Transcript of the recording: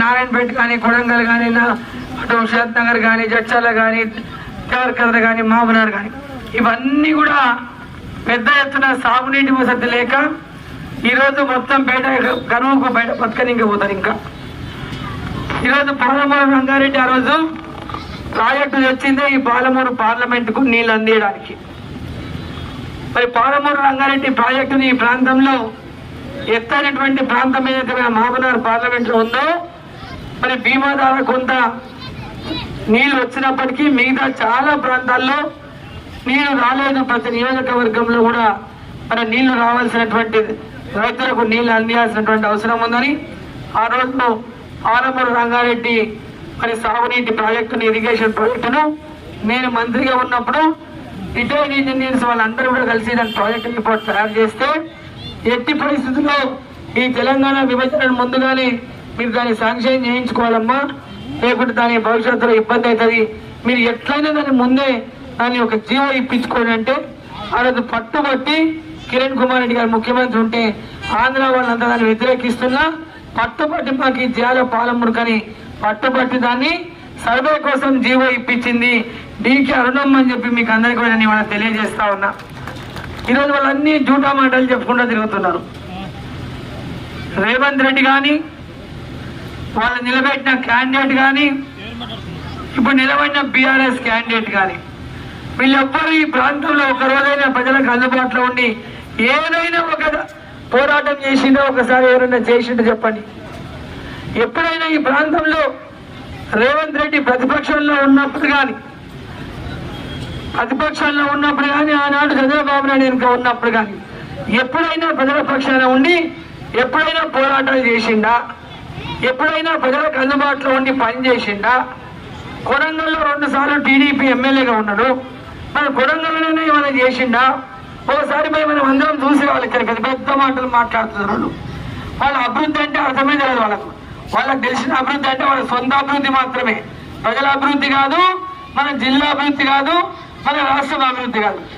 నారాయణపేట కానీ, కొడంగల్ కానీ, అటు హుషాద్ నగర్ కానీ, జడ్చర్ల కానీ, దేవరకద్ర కానీ, మహబూబ్నగర్ కానీ, ఇవన్నీ కూడా పెద్ద ఎత్తున సాగునీటి వసతి లేక ఈరోజు మొత్తం బయట కనుమకు బయట బతకనింక పోతారు. ఇంకా ఈరోజు పాలమూరు రంగారెడ్డి ఆ రోజు ప్రాజెక్టు తెచ్చిందే ఈ పాలమూరు పార్లమెంటుకు నీళ్ళు అందించడానికి. మరి పాలమూరు రంగారెడ్డి ప్రాజెక్టుని ఈ ప్రాంతంలో ఎత్తైనటువంటి ప్రాంతం ఏదైతే మహబూబ్నగర్ పార్లమెంట్లో ఉందో, మరి భీమా ద్వారా కొంత నీళ్ళు వచ్చినప్పటికీ మిగతా చాలా ప్రాంతాల్లో నీళ్లు రాలేదు. ప్రతి నియోజకవర్గంలో కూడా మరి నీళ్లు రావాల్సినటువంటి రైతులకు నీళ్లు అందించాల్సినటువంటి అవసరం ఉందని ఆ రోజు పాలమూరు రంగారెడ్డి మరి సాగునీటి ప్రాజెక్టును, ఇరిగేషన్ ప్రాజెక్టును నేను మంత్రిగా ఉన్నప్పుడు రిటైర్డ్ ఇంజనీర్స్ వాళ్ళందరూ కూడా కలిసి దాని ప్రాజెక్టు రిపోర్ట్ తయారు చేస్తే, ఎట్టి పరిస్థితుల్లో ఈ తెలంగాణ విభజన ముందుగానే మీరు దాన్ని శాంక్షన్ చేయించుకోవాలమ్మా, లేకుంటే దాని భవిష్యత్తులో ఇబ్బంది అవుతుంది, మీరు ఎట్లయినా దాన్ని ముందే దాన్ని ఒక జీవో ఇప్పించుకోండి అంటే ఆ రోజు పట్టుబట్టి కిరణ్ కుమార్ రెడ్డి గారు ముఖ్యమంత్రి ఉంటే ఆంధ్ర వాళ్ళంతా దాన్ని వ్యతిరేకిస్తున్నా పట్టుబట్టి మాకు ఈ జియాల పాలమూరు కానీ పట్టుబట్టి దాన్ని సర్వే కోసం జీవో ఇప్పించింది డీకే అరుణమ్మ అని చెప్పి మీకు అందరికీ కూడా నేను వాళ్ళకి తెలియజేస్తా ఉన్నా. ఈరోజు వాళ్ళన్నీ జూటా మాటలు చెప్పుకుంటూ తిరుగుతున్నారు. రేవంత్ రెడ్డి కానీ, వాళ్ళు నిలబెట్టిన క్యాండిడేట్ కానీ, ఇప్పుడు నిలబడిన బీఆర్ఎస్ క్యాండిడేట్ కానీ, వీళ్ళెవ్వరూ ఈ ప్రాంతంలో ఒక రోజైనా ప్రజలకు అందుబాటులో ఉండి ఏదైనా ఒక పోరాటం చేసిందో ఒకసారి ఎవరైనా చేసిండో చెప్పండి. ఎప్పుడైనా ఈ ప్రాంతంలో రేవంత్ రెడ్డి ప్రతిపక్షంలో ఉన్నప్పుడు కానీ ఆనాడు చంద్రబాబు నాయుడు వెనుక ఉన్నప్పుడు కానీ ఎప్పుడైనా ప్రజల పక్షాన ఉండి ఎప్పుడైనా పోరాటాలు చేసిండా? ఎప్పుడైనా ప్రజలకు అందుబాటులో ఉండి పని చేసిండా? కొడంగల్లో 2 సార్లు టీడీపీ ఎమ్మెల్యేగా ఉన్నాడు, మరి కొడంగల్లోనే ఏమైనా చేసిండా? ఒకసారి మనం అందరం చూసి వాళ్ళకి పెద్ద పెద్ద మాటలు మాట్లాడుతున్నారు. వాళ్ళ అభివృద్ధి అంటే అర్థమే తెలియదు వాళ్ళకు తెలిసిన అభివృద్ధి అంటే వాళ్ళ సొంత అభివృద్ధి మాత్రమే, ప్రజల అభివృద్ధి కాదు, మన జిల్లా అభివృద్ధి కాదు, మన రాష్ట్రం అభివృద్ధి కాదు.